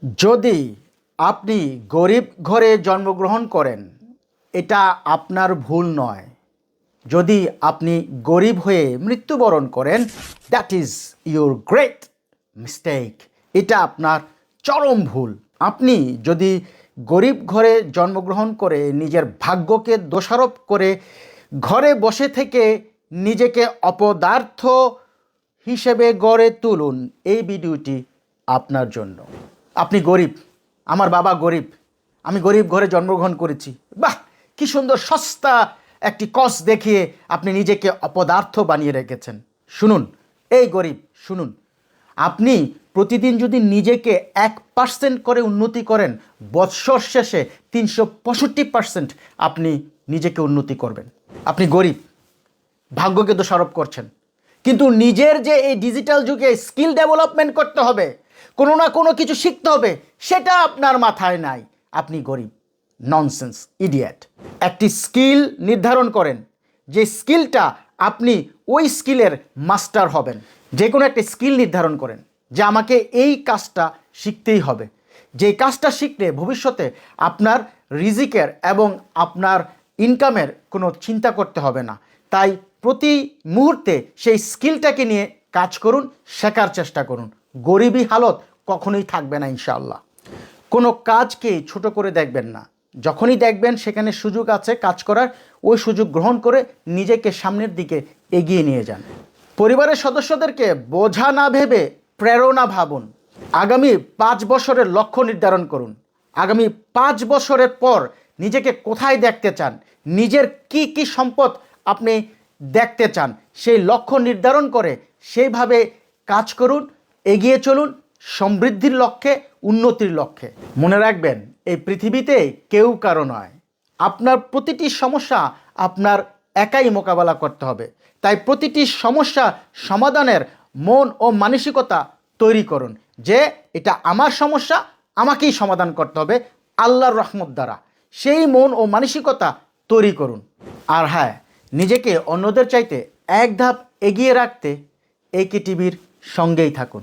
যদি আপনি গরিব ঘরে জন্মগ্রহণ করেন, এটা আপনার ভুল নয়। যদি আপনি গরিব হয়ে মৃত্যুবরণ করেন, that is your great mistake. এটা আপনার চরম ভুল। আপনি যদি গরিব ঘরে জন্মগ্রহণ করে নিজের ভাগ্যকে দোষারোপ করে ঘরে বসে থেকে নিজেকে অপদার্থ হিসেবে গড়ে তুলুন, এই ভিডিওটি আপনার জন্য। আপনি গরিব, আমার বাবা গরিব, আমি গরিব ঘরে জন্মগ্রহণ করেছি, বাহ কি সুন্দর সস্তা একটি কস দেখিয়ে আপনি নিজেকে অপদার্থ বানিয়ে রেখেছেন। শুনুন এই গরিব, শুনুন, আপনি প্রতিদিন যদি নিজেকে 1% করে উন্নতি করেন, বৎসর শেষে 365% আপনি নিজেকে উন্নতি করবেন। আপনি গরিব, ভাগ্যকে দোষারোপ করছেন, কিন্তু নিজের যে এই ডিজিটাল যুগে স্কিল ডেভেলপমেন্ট করতে হবে, কোনো না কোনো কিছু শিখতে হবে, সেটা আপনার মাথায় নাই। আপনি গরিব, ননসেন্স, ইডিয়েট। একটি স্কিল নির্ধারণ করেন, যে স্কিলটা আপনি ওই স্কিলের মাস্টার হবেন। যে কোনো একটা স্কিল নির্ধারণ করেন যে আমাকে এই কাজটা শিখতেই হবে, যে কাজটা শিখলে ভবিষ্যতে আপনার রিজিকের এবং আপনার ইনকামের কোনো চিন্তা করতে হবে না। তাই প্রতি মুহূর্তে সেই স্কিলটাকে নিয়ে কাজ করুন, শেখার চেষ্টা করুন। গরিবী হালত কখনোই থাকবে না ইনশাআল্লাহ। কোনো কাজকে ছোট করে দেখবেন না। যখনই দেখবেন সেখানে সুযোগ আছে কাজ করার, ওই সুযোগ গ্রহণ করে নিজেকে সামনের দিকে এগিয়ে নিয়ে যান। পরিবারের সদস্যদেরকে বোঝা না ভেবে প্রেরণা ভাবুন। আগামী 5 বছরের লক্ষ্য নির্ধারণ করুন। আগামী 5 বছরের পর নিজেকে কোথায় দেখতে চান, নিজের কি কি সম্পদ আপনি দেখতে চান, সেই লক্ষ্য নির্ধারণ করে সেইভাবে কাজ করুন, এগিয়ে চলুন সমৃদ্ধির লক্ষ্যে, উন্নতির লক্ষ্যে। মনে রাখবেন, এই পৃথিবীতে কেউ কারো নয়। আপনার প্রতিটি সমস্যা আপনার একাই মোকাবেলা করতে হবে। তাই প্রতিটি সমস্যা সমাধানের মন ও মানসিকতা তৈরি করুন, যে এটা আমার সমস্যা, আমাকেই সমাধান করতে হবে আল্লাহর রহমত দ্বারা। সেই মন ও মানসিকতা তৈরি করুন। আর হ্যাঁ, নিজেকে অন্যদের চাইতে এক ধাপ এগিয়ে রাখতে একে টিভির সঙ্গেই থাকুন।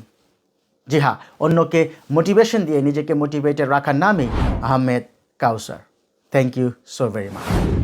জি হ্যাঁ, অন্যকে মোটিভেশন দিয়ে নিজেকে মোটিভেটেড রাখার নামই Ahmed Kausar. Thank you so very much.